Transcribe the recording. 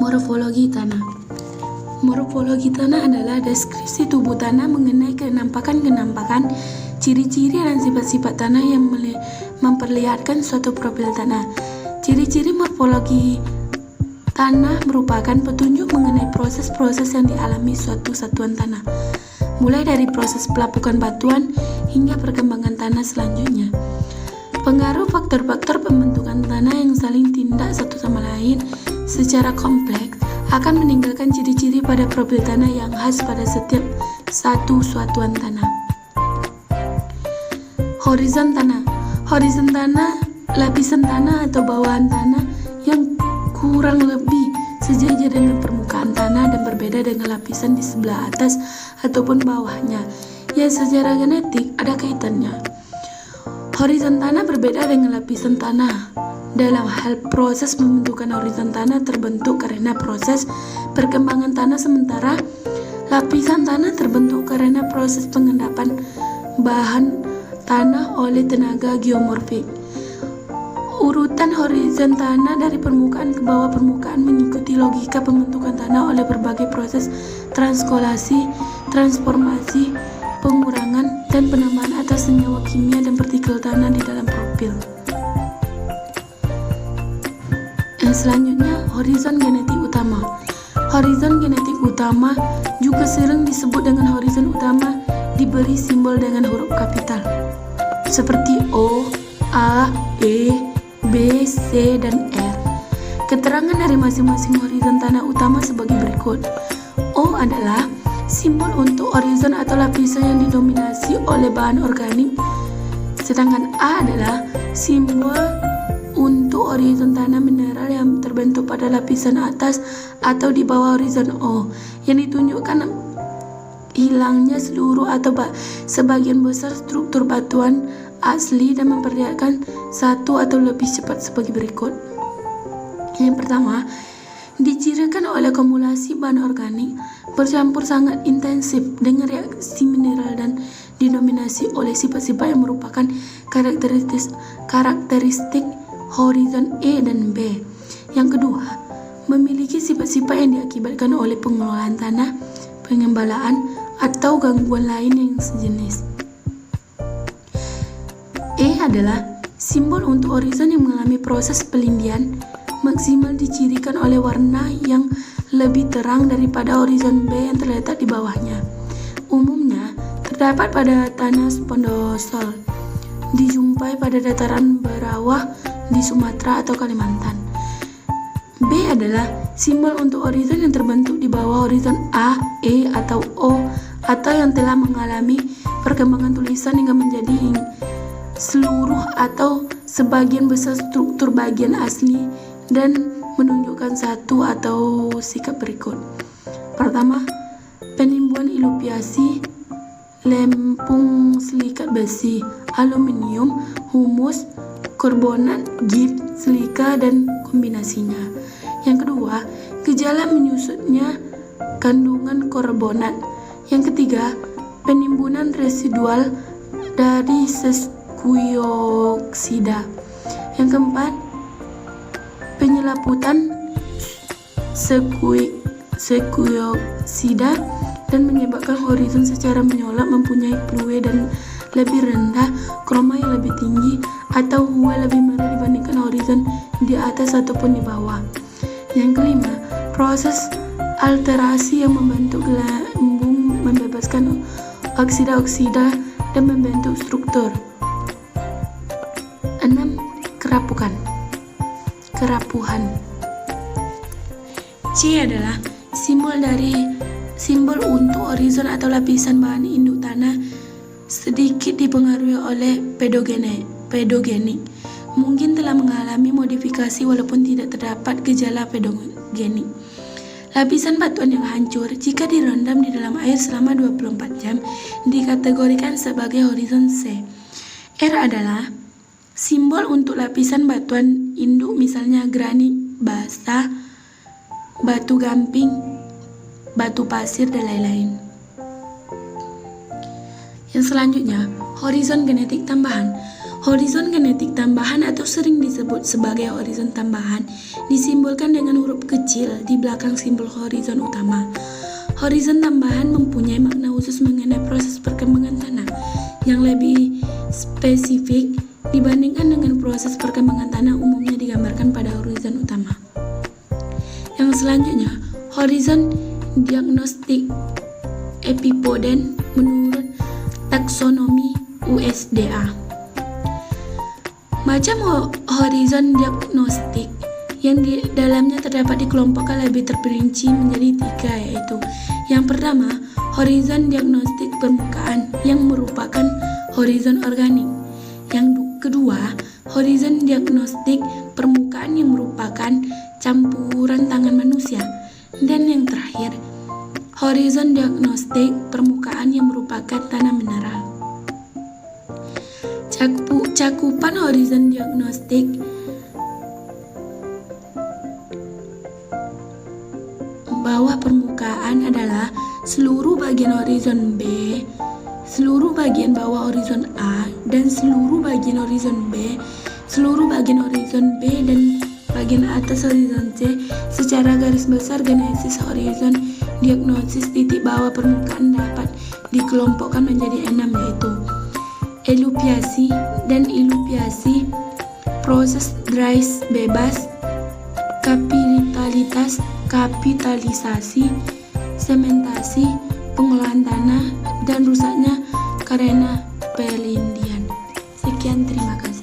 Morfologi tanah. Morfologi tanah adalah deskripsi tubuh tanah mengenai kenampakan-kenampakan, ciri-ciri dan sifat-sifat tanah yang memperlihatkan suatu profil tanah. Ciri-ciri morfologi tanah merupakan petunjuk mengenai proses-proses yang dialami suatu satuan tanah, mulai dari proses pelapukan batuan hingga perkembangan tanah selanjutnya. Pengaruh faktor-faktor pembentukan tanah yang saling tindak satu sama lain secara kompleks akan meninggalkan ciri-ciri pada profil tanah yang khas pada setiap satu satuan tanah. Horizon tanah. Horizon tanah, lapisan tanah atau bawahan tanah yang kurang lebih sejajar dengan permukaan tanah dan berbeda dengan lapisan di sebelah atas ataupun bawahnya, yang secara genetik ada kaitannya. Horizon tanah berbeda dengan lapisan tanah. Dalam hal proses pembentukan horizon tanah terbentuk karena proses perkembangan tanah, sementara lapisan tanah terbentuk karena proses pengendapan bahan tanah oleh tenaga geomorfik. Urutan horizon tanah dari permukaan ke bawah permukaan mengikuti logika pembentukan tanah oleh berbagai proses transkolasi, transformasi, pengurangan, dan penambahan atas senyawa kimia dan partikel tanah di dalam profil. Yang selanjutnya, horizon genetik utama. Horizon genetik utama juga sering disebut dengan horizon utama, diberi simbol dengan huruf kapital seperti O, A, E, B, C, dan R. Keterangan dari masing-masing horizon tanah utama sebagai berikut. O adalah simbol untuk horizon atau lapisan yang didominasi oleh bahan organik, sedangkan A adalah simbol untuk horizon tanah mineral yang terbentuk pada lapisan atas atau di bawah horizon O, yang ditunjukkan hilangnya seluruh atau sebagian besar struktur batuan asli dan memperlihatkan satu atau lebih sifat sebagai berikut. Yang pertama, dicirikan oleh akumulasi bahan organik bercampur sangat intensif dengan reaksi mineral dan didominasi oleh sifat-sifat yang merupakan karakteristik horizon E dan B. Yang kedua, memiliki sifat-sifat yang diakibatkan oleh pengelolaan tanah, pengembalaan, atau gangguan lain yang sejenis. E adalah simbol untuk horizon yang mengalami proses pelindian maksimal, dicirikan oleh warna yang lebih terang daripada horizon B yang terletak di bawahnya. Umumnya terdapat pada tanah spondosol, dijumpai pada dataran bawah di Sumatera atau Kalimantan. B adalah simbol untuk horizon yang terbentuk di bawah horizon A, E, atau O, atau yang telah mengalami perkembangan tulisan hingga menjadi seluruh atau sebagian besar struktur bagian asli dan menunjukkan satu atau sikap berikut. Pertama, penimbunan ilupiasi, lempung silikat besi, aluminium, humus, karbonat, gips, silika, dan kombinasinya. Yang kedua, gejala menyusutnya kandungan karbonat. Yang ketiga, penimbunan residual dari sekuioksida. Yang keempat, penyelaputan sekuioksida dan menyebabkan horizon secara menyolap mempunyai fluid dan lebih rendah, kroma yang lebih tinggi, atau hue lebih merah dibandingkan horizon di atas ataupun di bawah. Yang kelima, proses alterasi yang membentuk gelembung, membebaskan oksida-oksida dan membentuk struktur. 6. Kerapuhan. C adalah simbol untuk horizon atau lapisan bahan induk tanah sedikit dipengaruhi oleh pedogenik. Mungkin telah mengalami modifikasi walaupun tidak terdapat gejala pedogenik. Lapisan batuan yang hancur jika direndam di dalam air selama 24 jam dikategorikan sebagai horizon C. R adalah simbol untuk lapisan batuan induk, misalnya granit basah, batu gamping, batu pasir, dan lain-lain. Yang selanjutnya, horizon genetik tambahan. Horizon genetik tambahan atau sering disebut sebagai horizon tambahan disimbolkan dengan huruf kecil di belakang simbol horizon utama. Horizon tambahan mempunyai makna khusus mengenai proses perkembangan tanah yang lebih spesifik dibandingkan dengan proses perkembangan tanah umumnya digambarkan pada horizon utama. Yang selanjutnya, horizon diagnostik epipoden menurut taksonomi USDA. Macam horizon diagnostik yang di dalamnya terdapat dikelompokkan lebih terperinci menjadi 3, yaitu yang pertama, horizon diagnostik permukaan yang merupakan horizon organik. Yang kedua, horizon diagnostik permukaan yang merupakan campuran tangan manusia. Dan yang terakhir, horizon diagnostik permukaan yang merupakan tanah mineral. Cakupan horizon diagnostik bawah permukaan adalah seluruh bagian horizon B, seluruh bagian bawah horizon A, dan seluruh bagian horizon B, seluruh bagian horizon B, dan bagian atas horizon C. Secara garis besar, genesis horizon diagnosis titik bawah permukaan dapat dikelompokkan menjadi 6, yaitu eluviasi dan iluviasi, proses dries bebas, kapitalisasi, sementasi, pengolahan tanah, dan rusaknya karena pelindian. Sekian, terima kasih.